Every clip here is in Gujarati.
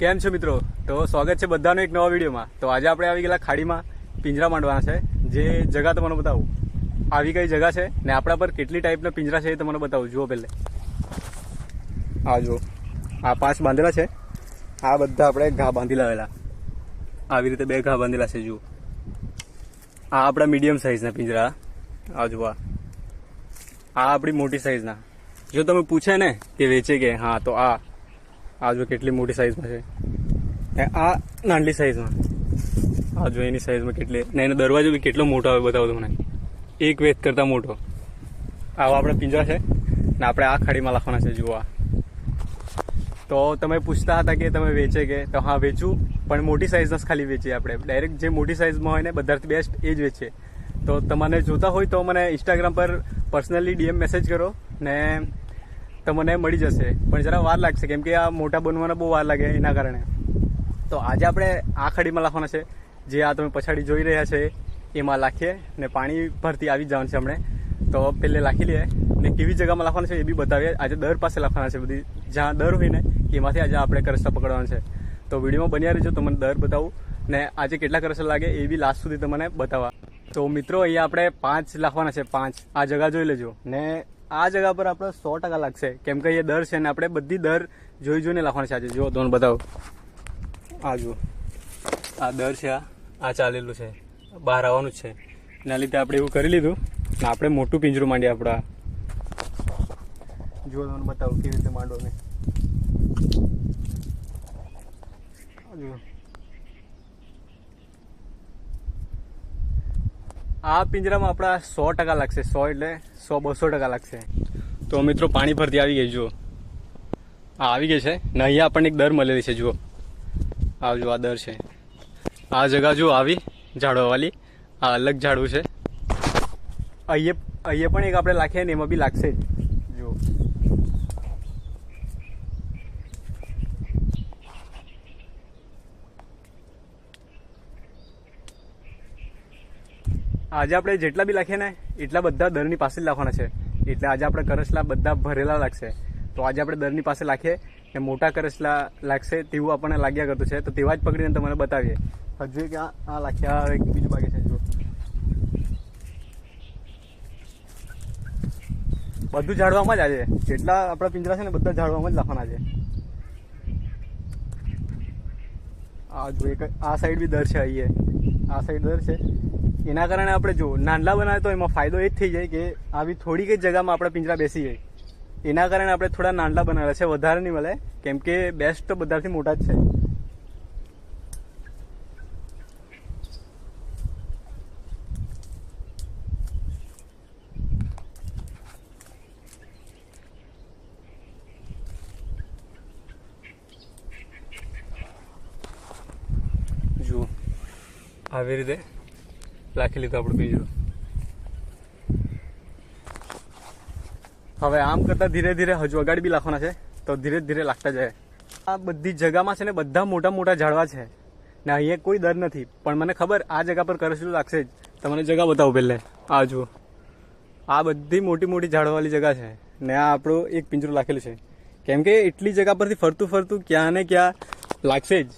કેમ છો મિત્રો? તો સ્વાગત છે બધાનો એક નવા વિડીયોમાં। તો આજે આપણે આવી ગયેલા ખાડીમાં પિંજરા માંડવાના છે। જે જગા તમને બતાવું, આવી કઈ જગા છે ને આપણા પર કેટલી ટાઈપના પિંજરા છે એ તમને બતાવું। જુઓ પહેલે આ જુઓ, આ 5 બાંધેલા છે। આ બધા આપણે ઘા બાંધી લાવેલા, આવી રીતે 2 ઘા બાંધેલા છે। જુઓ, આ આપણા મીડિયમ સાઇઝના પિંજરા। આ જુઓ, આ આપણી મોટી સાઇઝના। જો તમે પૂછે ને કે વેચે કે, હા તો આ જો કેટલી મોટી સાઇઝમાં છે, આ નાની સાઇઝમાં। આ જો એની સાઇઝમાં કેટલી, ને એનો દરવાજો બી કેટલો મોટો આવે બતાવો તમને, 1 વેત કરતાં મોટો। આવા આપણા પિંજરા છે ને આપણે આ ખાડીમાં રાખવાના છે। જુઓ, તો તમે પૂછતા હતા કે તમે વેચે કે, તો હા વેચું, પણ મોટી સાઇઝના જ ખાલી વેચીએ આપણે। ડાયરેક્ટ જે મોટી સાઇઝમાં હોય ને બધાથી બેસ્ટ એ જ વેચીએ। તો તમને જોતા હોય તો મને ઇન્સ્ટાગ્રામ પર પર્સનલી DM મેસેજ કરો ને તમને મળી જશે, પણ જરા વાર લાગશે કેમ કે આ મોટા બનવાના બહુ વાર લાગે એના કારણે। તો આજે આપણે આ ખાડીમાં રાખવાના છે, જે આ તમે પછાડી જોઈ રહ્યા છે એમાં રાખીએ ને પાણી ભરતી આવી જવાનું છે હમણે। તો પહેલે રાખી લઈએ ને કેવી જગ્યામાં રાખવાના છે એ બી બતાવીએ। આજે દર પાસે રાખવાના છે, બધી જ્યાં દર હોય ને એમાંથી આજે આપણે કરસલા પકડવાના છે। તો વિડીયોમાં બન્યા રહેજો, તમને દર બતાવું ને આજે કેટલા કરસલા લાગે એ બી લાસ્ટ સુધી તમને બતાવવા। તો મિત્રો અહીંયા આપણે 5 રાખવાના છે, 5 આ જગા જોઈ લેજો ને આ જગા પર આપણે 100% લાગશે કેમ કે એ દર છે ને આપણે બધી દર જોઈને લાખવાના છે। આજે જો તમને બતાવો, આ જુઓ, આ દર છે, આ ચાલેલું છે, બહાર આવવાનું જ છે। એના લીધે આપણે એવું કરી લીધું ને આપણે મોટું પિંજરું માંડીએ આપણા। જો તમને બતાવું કેવી રીતે માંડો ને, જુઓ આ પિંજરામાં આપણા 100% લાગશે, 100 એટલે 100-200% લાગશે। તો મિત્રો પાણી ભરતી આવી ગઈ, જુઓ આ આવી ગઈ છે ને અહીંયા આપણને એક દર મળેલી છે। જુઓ આ જો, આ દર છે, આ જગા જુઓ આવી ઝાડવાવાળી, આ અલગ ઝાડવું છે। અહીંયા પણ એક આપણે લાખીએ ને એમાં બી લાગશે જ। જુઓ આજે આપણે જેટલા બી લાખીએ ને એટલા બધા દરની પાસે જ લાખવાના છે, એટલે આજે આપણે કરસલા બધા ભરેલા લાગશે। તો આજે આપણે દરની પાસે લાખીએ ને મોટા કરસલા લાગશે તેવું આપણને લાગ્યા કરતું છે, તો તેવા જ પકડીને તમને બતાવીએ। હજુ કે આ લાખ્યા, એક બીજું બાકી છે। જુઓ બધું ઝાડવામાં જ આજે જેટલા આપણા પિંજરા છે ને બધા ઝાડવામાં જ લાખવાના છે। આ જો એક આ સાઈડ બી દર છે, અહીંયા આ સાઈડ દર છે। એના કારણે આપણે જો નાનલા બનાવે તો એમાં ફાયદો એ જ થઈ જાય કે આવી થોડીક જ જગ્યામાં આપણા પિંજરા બેસી જાય। એના કારણે આપણે થોડા નાનલા બનાવેલા છે, વધારે નહીં મળે કેમ કે બેસ્ટ તો બધાથી મોટા જ છે। જુઓ આવી રીતે રાખી લીધું આપણું પિંજરું। હવે આમ કરતા ધીરે ધીરે હજુ અગાડી બી લાખવાના છે, તો ધીરે ધીરે લાગતા જાય। આ બધી જગામાં છે ને બધા મોટા મોટા ઝાડવા છે ને અહીંયા કોઈ દર નથી, પણ મને ખબર આ જગા પર કરસલું લાગશે જ। તમને જગા બતાવું પહેલે, આ જુઓ આ બધી મોટી મોટી ઝાડવાવાળી જગા છે ને આ આપણું એક પિંજરું લાખેલું છે કેમ કે એટલી જગા પરથી ફરતું ફરતું ક્યાં ને ક્યાં લાગશે જ।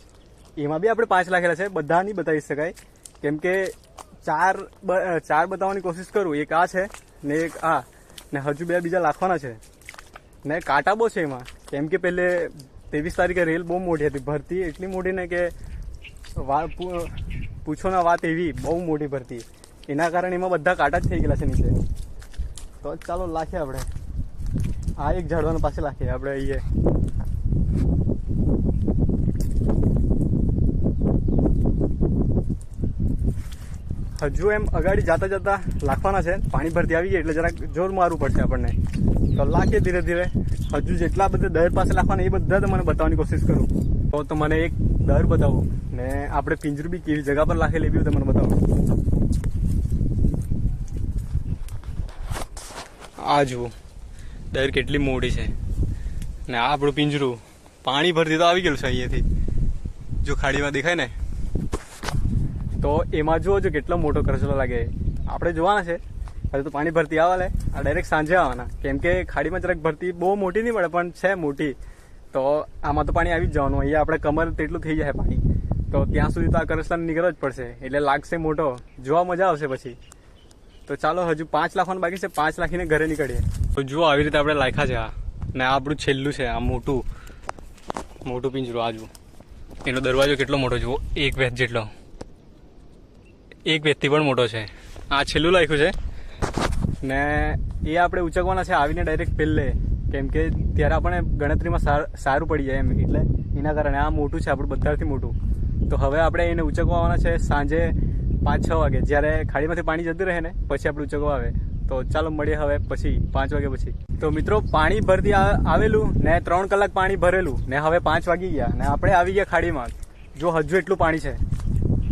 એમાં બી આપણે 5 લાખેલા છે, બધા નહીં બતાવી શકાય કેમ કે ચાર બતાવવાની કોશિશ કરું। એક આ છે ને એક આ ને હજુ 2 બીજા લાખવાના છે ને કાંટા બહુ છે એમાં કેમ કે પહેલે 23 તારીખે રેલ બહુ મોટી હતી, ભરતી એટલી મોટી ને કે પૂછો ના વાત, એવી બહુ મોટી ભરતી। એના કારણે એમાં બધા કાંટા જ થઈ ગયેલા છે નીચે। તો ચાલો લાખીએ આપણે આ એક ઝાડવાનું પાસે લાખીએ આપણે અહીંયા। હજુ એમ અગાડી જતા જતા લાખવાના છે, પાણી ભરતી આવી ગઈ એટલે જરાક જોર મારવું પડશે આપણને। તો લાખીએ ધીરે ધીરે, હજુ જેટલા બધા દર પાસે લાખવાના એ બધા તમને બતાવવાની કોશિશ કરું। તો તમને એક દર બતાવું ને આપણે પિંજરું બી કેવી જગા પર લાખેલી એ બી તમને બતાવું। આ જુઓ દર કેટલી મોટી છે ને આ આપણું પિંજરું પાણી ભરતી તો આવી ગયેલું છે અહીંયાથી, જો ખાડીમાં દેખાય ને તો એમાં જુઓ જો કેટલો મોટો કરસલો લાગે। આપણે જોવાના છે, હજુ તો પાણી ભરતી આવવા લે, આ ડાયરેક્ટ સાંજે આવવાના કેમ કે ખાડીમાં જરાક ભરતી બહુ મોટી નહીં મળે પણ છે મોટી। તો આમાં તો પાણી આવી જ જવાનું. અહીંયા આપણે કમર તેટલું થઈ જાય પાણી, તો ત્યાં સુધી તો આ કરસલાને નીકળવો જ પડશે. એટલે લાગશે મોટો, જોવા મજા આવશે પછી. તો ચાલો હજુ 5 લાખવાનું બાકી છે, 5 લાખીને ઘરે નીકળીએ. તો જુઓ આવી રીતે આપણે લાખ્યા છે આ, ને આ આપણું છેલ્લું છે. આ મોટું પિંજરું. આજુ એનો દરવાજો કેટલો મોટો જુઓ, 1 વેત જેટલો, 1 વેતથી પણ મોટો છે. આ છેલ્લું લાખ્યું છે ને એ આપણે ઉચકવાના છે આવીને ડાયરેક્ટ પહેલે, કેમ કે ત્યારે આપણે ગણતરીમાં સારું પડી જાય એમ. એટલે એના કારણે આ મોટું છે આપણું બધાથી મોટું. તો હવે આપણે એને ઉચકવાના છે સાંજે 5-6 વાગે, જ્યારે ખાડીમાંથી પાણી જતું રહે ને પછી આપણે ઉચકવા આવે. તો ચાલો મળીએ હવે પછી 5 વાગે પછી. તો મિત્રો પાણી ભરતી આવેલું ને 3 કલાક પાણી ભરેલું ને હવે 5 વાગી ગયા ને આપણે આવી ગયા ખાડીમાં. જો હજુ એટલું પાણી છે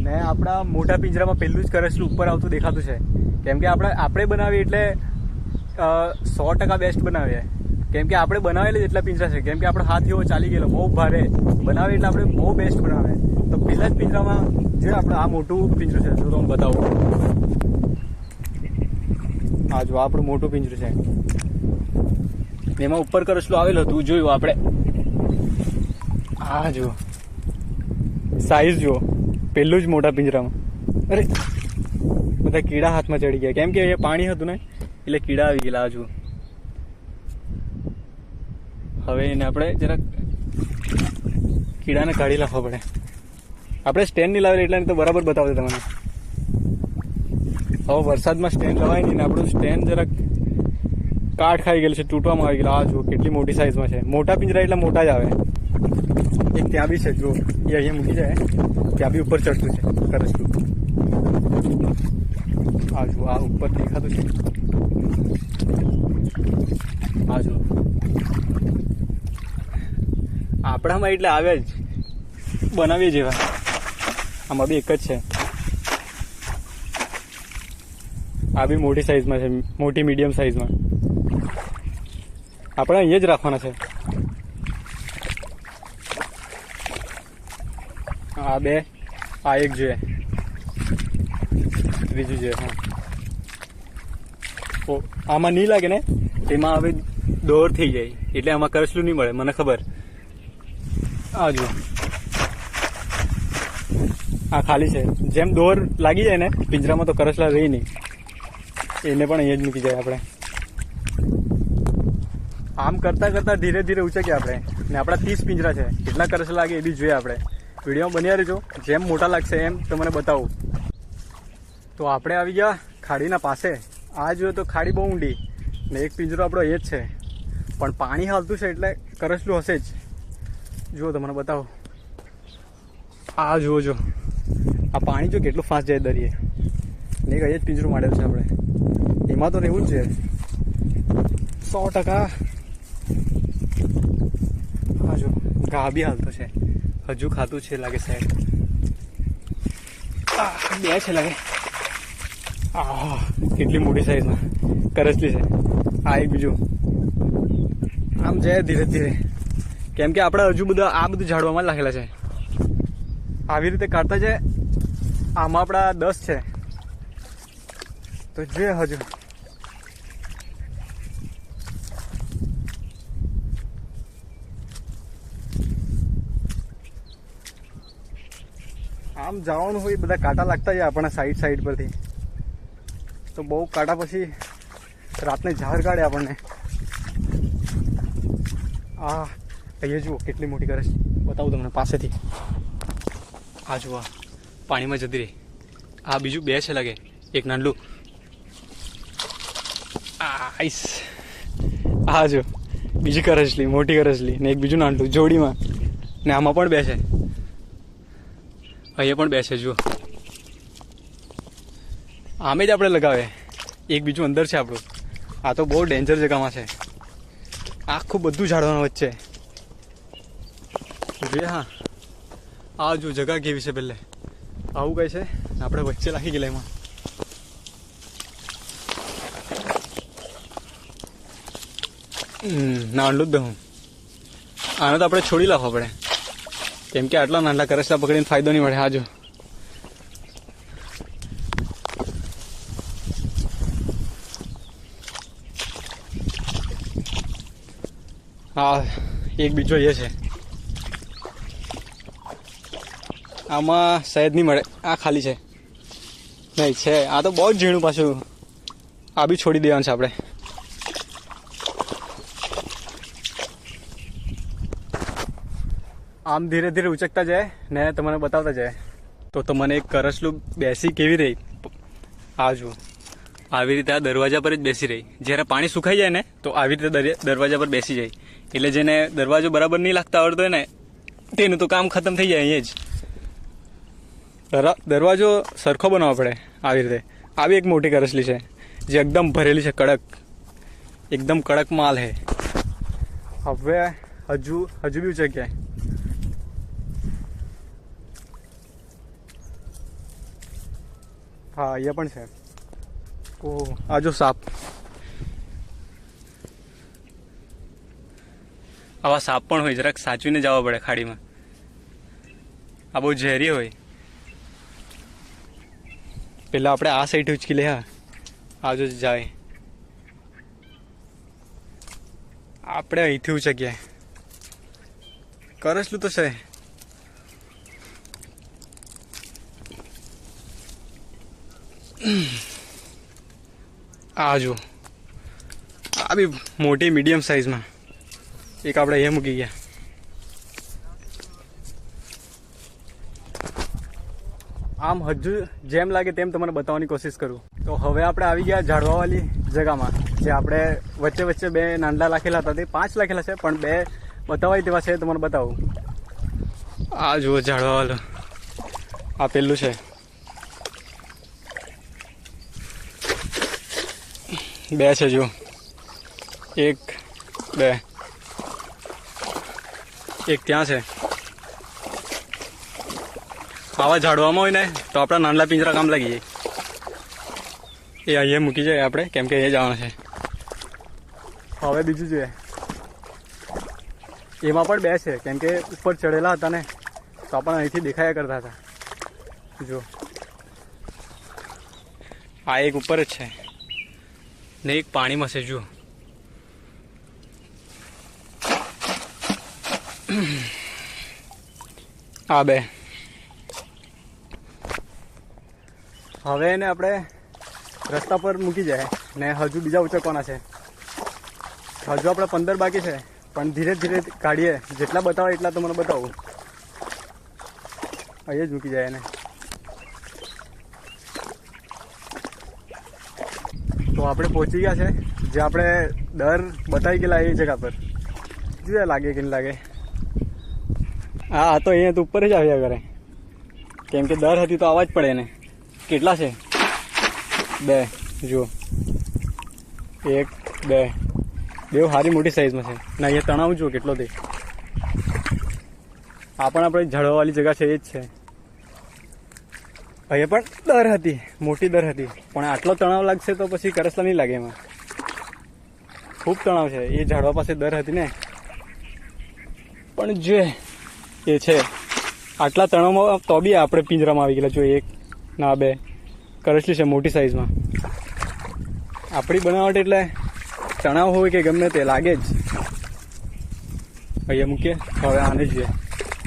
ને આપણા મોટા પિંજરામાં પહેલું જ કરસલું ઉપર આવતું દેખાતું છે. કેમ કે આપણે બનાવીએ એટલે 100% બેસ્ટ બનાવીએ. કેમ કે આપણે બનાવેલા જેટલા પિંજરા છે, કેમ કે આપણો હાથ એવો ચાલી ગયેલો બહુ ભારે બનાવે એટલે આપણે બહુ બેસ્ટ બનાવે. તો પહેલા જ પિંજરામાં જે આપણે આ મોટું પિંજરું છે, જો તમને બતાવું. આ જો આપણું મોટું પિંજરું છે, એમાં ઉપર કરસલું આવેલું હતું, જોયું આપણે. આ જો સાઈઝ જુઓ, પહેલું જ મોટા પિંજરામાં. અરે બધા કીડા હાથમાં ચડી ગયા, કેમ કે અહીંયા પાણી હતું ને એટલે કીડા આવી ગયેલા. આજુ હવે એને આપણે જરાક કીડાને કાઢી નાખવા પડે. આપણે સ્ટેન્ડ નહીં લાવેલું એટલે તો બરાબર બતાવશે તમને. હવે વરસાદમાં સ્ટેન્ડ લવાય નહીં ને આપણું સ્ટેન્ડ જરાક કાટ ખાઈ ગયેલું છે, તૂટવામાં આવી ગયેલું. આ જુઓ કેટલી મોટી સાઈઝમાં છે. મોટા પિંજરા એટલે મોટા જ આવે. એક ત્યાં બી છે, જો એ અહીંયા મૂકી જાય, ત્યાં બી ઉપર ચડતું છે કરસલું. આ જુઓ આ ઉપર દેખાતું છે. આ જુઓ આપણામાં એટલે આવે જ, બનાવીએ જેવા. આમાં બી એક જ છે. આ બી મોટી સાઈઝમાં છે, મોટી મીડિયમ સાઈઝમાં. આપણે અહીંયા જ રાખવાના છે. આ 2, આ 1 જોઈએ, ત્રીજું જોઈએ. હા આમાં નહીં લાગે ને એમાં હવે દોર થઈ જાય, એટલે આમાં કરસલું નહીં મળે, મને ખબર. આ જુઓ આ ખાલી છે. જેમ દોર લાગી જાય ને પિંજરામાં તો કરસલા રહી નહીં, એને પણ અહીંયા જ મૂકી જાય આપણે. આમ કરતાં કરતાં ધીરે ધીરે ઉચકીએ આપણે. ને આપણા 30 પિંજરા છે, કેટલા કરસલા લાગે એ બી જોઈએ આપણે. વિડીયોમાં બન્યા રહેજો, જેમ મોટા લાગશે એમ તમને બતાવું. તો આપણે આવી ગયા ખાડીના પાસે. આ જોઈએ તો ખાડી બહુ ઊંડી ને એક પિંજરો આપણો એ જ છે, પણ પાણી હાલતું છે એટલે કરસલું હશે જ. જુઓ તમને બતાવો. આ જુઓ, જો આ પાણી જો કેટલું ફાસ્ટ જાય દરિયે. ને એક અહીંયા જ પિંજરું માંડેલું છે આપણે, એમાં તો રહેવું જ છે 100%. હા જો ઘા બી હાલતો છે, હજુ ખાતું છે લાગે સાહેબ. 2 છે લાગે. કેટલી મોટી સાઈઝમાં કરસલી છે. આ એક બીજું. આમ જાય ધીરે ધીરે, કેમ કે આપણે હજુ બધા આ બધું ઝાડવામાં લાગેલા છે. આવી રીતે કાઢતા જાય. આમાં આપણા 10 છે, તો જોઈએ હજુ. આમ જવાનું હોય બધા કાંટા લાગતા જાય આપણને સાઈડ પરથી. તો બહુ કાંટા પછી રાતને ઝાડ કાઢે આપણને. અહીંયા જુઓ કેટલી મોટી કરસ, બતાવું તમને પાસેથી. આ જુઓ પાણીમાં જતી રહી. આ બીજું 2 છે લાગે, એક નાનલું. આઈસ આ જો બીજી કરસલી, મોટી કરસલી ને એક બીજું નાનલું જોડીમાં. ને આમાં પણ 2 છે, અહીંયા પણ 2 છે. જુઓ આમે જ આપણે લગાવે. એક બીજું અંદર છે આપણું. આ તો બહુ ડેન્જર જગ્યામાં છે, આખું બધું ઝાડવાનું વચ્ચે. જોઈએ હા આ જો જગા કેવી છે. પહેલે આવું કઈ છે, આપણે વચ્ચે લાગી ગયેલા એમાં. નાનલું જ દઉં. આને તો આપણે છોડી નાખવા પડે, કેમ કે આટલા નાના કરસલા પકડીને ફાયદો નહીં મળે. આ જો હા એક બીજો એ છે, આમાં શાયદ નહીં મળે, આ ખાલી છે, નહીં છે, આ તો બહુ જ ઝીણું પાછું, આ બી છોડી દેવાનું છે આપણે. આમ ધીરે ધીરે ઉચકતા જાય ને તમને બતાવતા જાય તો મને એક કરસલું બેસી કેવી રહી, આ જુઓ આવી રીતે આ દરવાજા પર જ બેસી રહી. જ્યારે પાણી સુખાઈ જાય ને તો આવી રીતે દરવાજા પર બેસી જાય, એટલે જેને દરવાજો બરાબર નહીં લાગતા આવડતો હોય ને તેનું તો કામ ખતમ થઈ જાય અહીંયા જ. દરવાજો સરખો બનાવવો પડે આવી રીતે. આવી એક મોટી કરસલી છે જે એકદમ ભરેલી છે, કડક, એકદમ કડક માલ છે. હવે હજુ બી ઉચક્યા. હા અહીંયા પણ છે. ઓહ આ જો સાપ, આવા સાપ પણ હોય, જરાક સાચવીને જવા પડે ખાડીમાં, આ બહુ ઝેરી હોય. પેલા આપણે આ સાઈડ ઉચકી લે. હા આ જો જાય, આપણે અહીંથી ઉચકીએ. કરસલું તો છે. આ જો આ બી મોટી મીડિયમ સાઈઝમાં એક આપણે અહીંયા મૂકી ગયા. આમ હજુ જેમ લાગે તેમ તમને બતાવવાની કોશિશ કરું. તો હવે આપણે આવી ગયા ઝાડવાવાળી જગામાં, જે આપણે વચ્ચે વચ્ચે બે નાંદલા રાખેલા હતા, તે 5 રાખેલા છે, પણ 2 બતાવાય તેવા છે, તમને બતાવું. આ જુઓ ઝાડવાવાળું, આ પેલું છે. 2 છે જો, 1 2, એક ત્યાં છે. આવા ઝાડવામાં હોય ને તો આપણા નાનલા પિંજરા કામ લાગી જાય. એ અહીંયા મૂકી જાય આપણે, કેમ કે અહીંયા જવાનું છે. હવે બીજું જોઈએ, એમાં પણ 2 છે, કેમ કે ઉપર ચડેલા હતા ને તો આપણને અહીંથી દેખાયા કરતા હતા. જો આ એક ઉપર જ છે ને એક પાણીમાં છે. જુઓ આ 2. હવે એને આપણે રસ્તા પર મૂકી જાય ને હજુ બીજા ઉચકવાના છે. હજુ આપણે 15 બાકી છે, પણ ધીરે ધીરે કાઢીએ. જેટલા બતાવે એટલા તો મને બતાવું. અહીંયા જ મૂકી જાય એને. તો આપણે પહોંચી ગયા છે જે આપણે દર બતાવી ગયેલા એ જગ્યા પર. જોઈએ લાગે કે નહીં લાગે. હા તો અહીંયા તો ઉપર જ આવ્યા કરે, કેમ કે દર હતી તો આવવા જ પડે એને. કેટલા છે? 2 જુઓ, 1 2. બેવ સારી મોટી સાઈઝમાં છે ને અહીંયા તણાવ જુઓ કેટલો તે. આ પણ આપણે ઝાડવાવાળી જગ્યા છે એ જ છે. અહીંયા પણ દર હતી, મોટી દર હતી, પણ આટલો તણાવ લાગશે તો પછી કરસલા નહીં લાગે. એમાં ખૂબ તણાવ છે. એ ઝાડવા પાસે દર હતી ને, પણ જે એ છે આટલા તણાવમાં તો બી આપણે પિંજરામાં આવી ગયેલા. જો 1 ના 2 કરસલી છે મોટી સાઈઝમાં. આપણી બનાવટ એટલે તણાવ હોય કે ગમે તે લાગે જ. અહીંયા મૂકીએ. હવે આને જોઈએ,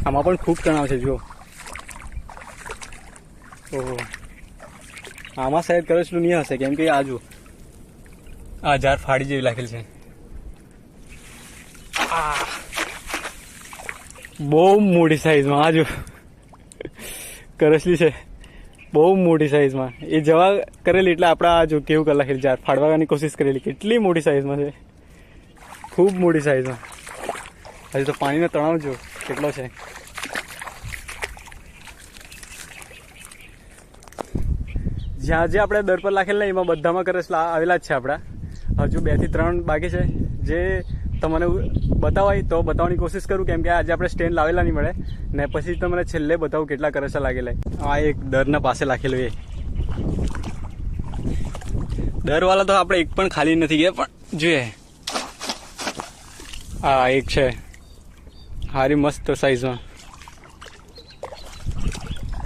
આમાં પણ ખૂબ તણાવ છે. જુઓ, ઓહો, આમાં શાયદ કરસલું નહીં હશે, કેમ કે આ જુઓ આ ઝાડ ફાડી જેવી લાગેલ છે. બહુ મોટી સાઈઝમાં આ જો કરસલી છે, બહુ મોટી સાઈઝમાં. એ જવા કરેલી એટલે આપણે આ જો કેવું કરી નાખેલી, ઝાડ ફાડવાની કોશિશ કરેલી. કેટલી મોટી સાઈઝમાં છે, ખૂબ મોટી સાઈઝમાં. હજી તો પાણીનો તણાવ જો કેટલો છે. જ્યાં જે આપણે દર પર લાખેલ ને એમાં બધામાં કરસલા આવેલા જ છે આપણા. હજુ 2 થી 3 બાકી છે, જે તમને બતાવાય તો બતાવવાની કોશિશ કરું, કેમ કે આજે આપણે સ્ટેન્ડ લાવેલા નહીં મળે ને. પછી તમને છેલ્લે બતાવું કેટલા કરસલા લાગેલા. આ એક દરના પાસે લાખેલું એ દરવાળા તો આપણે એક પણ ખાલી નથી ગયા, પણ જોઈએ આ એક છે હારી મસ્ત સાઈઝમાં.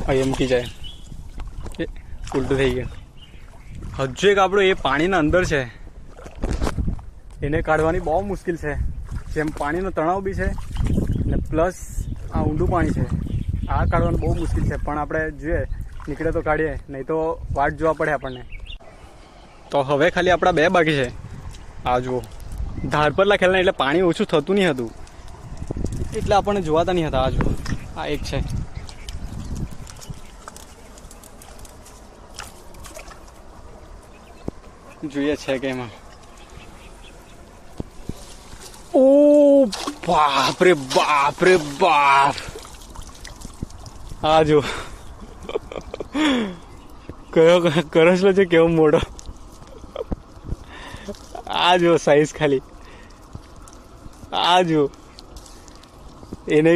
અહીં મૂકી જાય, ઉલટું થઈ ગયું. હજુ એક આપણું એ પાણીના અંદર છે, એને કાઢવાની બહુ મુશ્કેલ છે. જેમ પાણીનો તણાવ બી છે ને પ્લસ આ ઊંડું પાણી છે. આ કાઢવાનું બહુ મુશ્કેલ છે, પણ આપણે જોઈએ નીકળે તો કાઢીએ, નહીં તો વાટ જોવા પડે આપણને. તો હવે ખાલી આપણા 2 બાકી છે. આ જુઓ ધાર પરલા ખેલના, એટલે પાણી ઓછું થતું નહીં હતું એટલે આપણને જોવાતા નહીં હતા. આ જુઓ આ એક છે. જોઈએ છે કે એમાં ઓ બાપ રે બાપ રે બાપ. આ જો કયો કરસલો છે, કેવો મોટો. આ જો સાઈઝ ખાલી, આ જો એને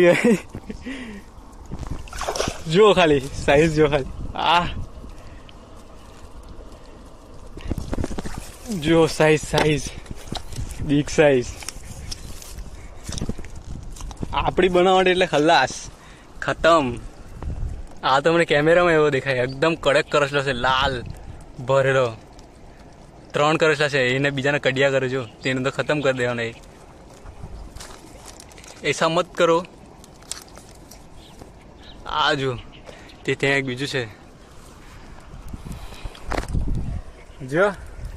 જો ખાલી સાઈઝ જો ખાલી. આ જો સાઈઝ બિગ સાઈઝ. આપણી બનાવટ એટલે ખલાસ ખતમ. આ તો મને કેમેરામાં એવો દેખાય, એકદમ કડક કરસલો છે, લાલ ભરેલો. 3 કરસલા છે, એને બીજાને કડિયા કરે જો, તેને તો ખતમ કરી દેવાના. એસા મત કરો. આ જો તે ત્યાં એક બીજું છે. જો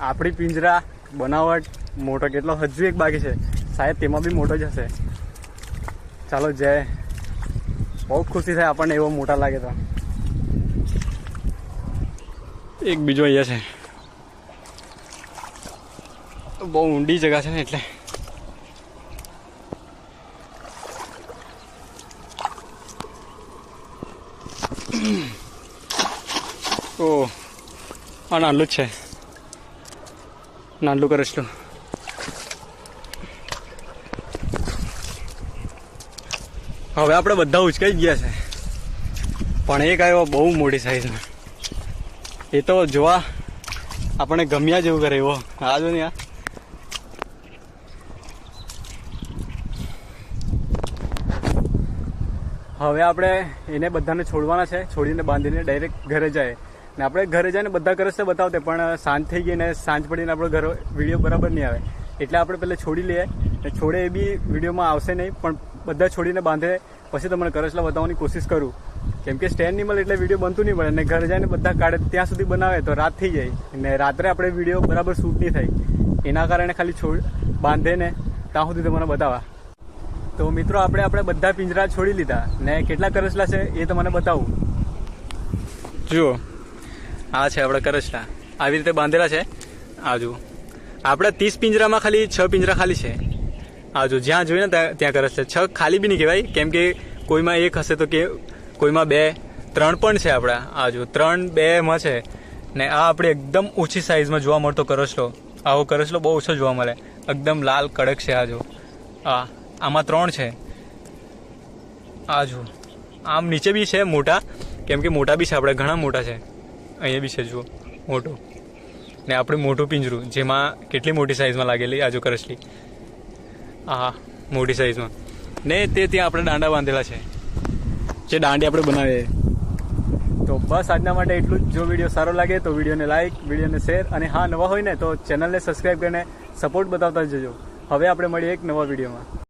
આપણી પિંજરા બનાવટ મોટો કેટલો હજુ એક બાકી છે, શાયદ તેમાં બી મોટો જ હશે. ચાલો જય. બહુ ખુશી થાય આપણને એવો મોટા લાગે તો. એક બીજો અહીંયા છે, બહુ ઊંડી જગા છે ને એટલે. ઓ આ નાનું જ છે, નાનું કરસલું. હવે આપણે બધા ઉચકાઈ ગયા છે, પણ એક આવ્યો બહુ મોટી સાઈઝમાં. એ તો જોવા આપણે ગમ્યા જેવું કરે એવો. આ જો ને આ હવે આપણે એને બધાને છોડવાના છે, છોડીને બાંધીને ડાયરેક્ટ ઘરે જાય. ને આપણે ઘરે જઈને બધા કરસ બતાવતે, પણ સાંજ થઈ ગઈ ને સાંજ પડીને આપણો ઘર વિડીયો બરાબર નહીં આવે, એટલે આપણે પહેલાં છોડી લઈએ. ને છોડે એ બી વિડીયોમાં આવશે નહીં, પણ બધા છોડીને બાંધે પછી તમને કરસલા બતાવવાની કોશિશ કરું. કેમ કે સ્ટેન્ડ નહીં મળે એટલે વિડીયો બનતું નહીં મળે, અને ઘરે જઈને બધા કાઢે ત્યાં સુધી બનાવે તો રાત થઈ જાય, ને રાત્રે આપણે વિડીયો બરાબર શૂટ નહીં થાય. એના કારણે ખાલી બાંધે ને ત્યાં સુધી તમને બતાવવા. તો મિત્રો આપણે બધા પિંજરા છોડી લીધા, ને કેટલા કરસલા છે એ તમને બતાવું. જુઓ આ છે આપણા કરસલા, આવી રીતે બાંધેલા છે. આ જુઓ આપણા 30 પિંજરામાં ખાલી 6 પિંજરા ખાલી છે. આ જો જ્યાં જોઈએ ને ત્યાં કરસલા. 6 ખાલી બી નહીં કહેવાય, કેમ કે કોઈમાં 1 હશે તો કે કોઈમાં 2, 3 પણ છે આપણા. આ જો 3, 2 માં છે. ને આ આપણે એકદમ ઓછી સાઈઝમાં જોવા મળતો કરસલો. આવો કરસલો બહુ ઓછો જોવા મળે, એકદમ લાલ કડક છે. આ જો આમાં 3 છે. આ જો આમ નીચે બી છે મોટા, કેમ કે મોટા બી છે આપણે, ઘણા મોટા છે. અહીંયા બી છે જુઓ મોટું. ને આપણે મોટું પિંજરું, જેમાં કેટલી મોટી સાઈઝમાં લાગેલી. આ જો કરસલી, હા મોટી સાઈઝમાં. ને તે ત્યાં આપણે દાંડા બાંધેલા છે, જે દાંડી આપણે બનાવીએ. તો બસ આજના માટે એટલું જ. જો વિડીયો સારો લાગે તો વિડીયોને લાઇક, વિડીયોને શેર, અને હા નવા હોય ને તો ચેનલને સબસ્ક્રાઈબ કરીને સપોર્ટ બતાવતા જજો. હવે આપણે મળીએ એક નવા વિડીયોમાં.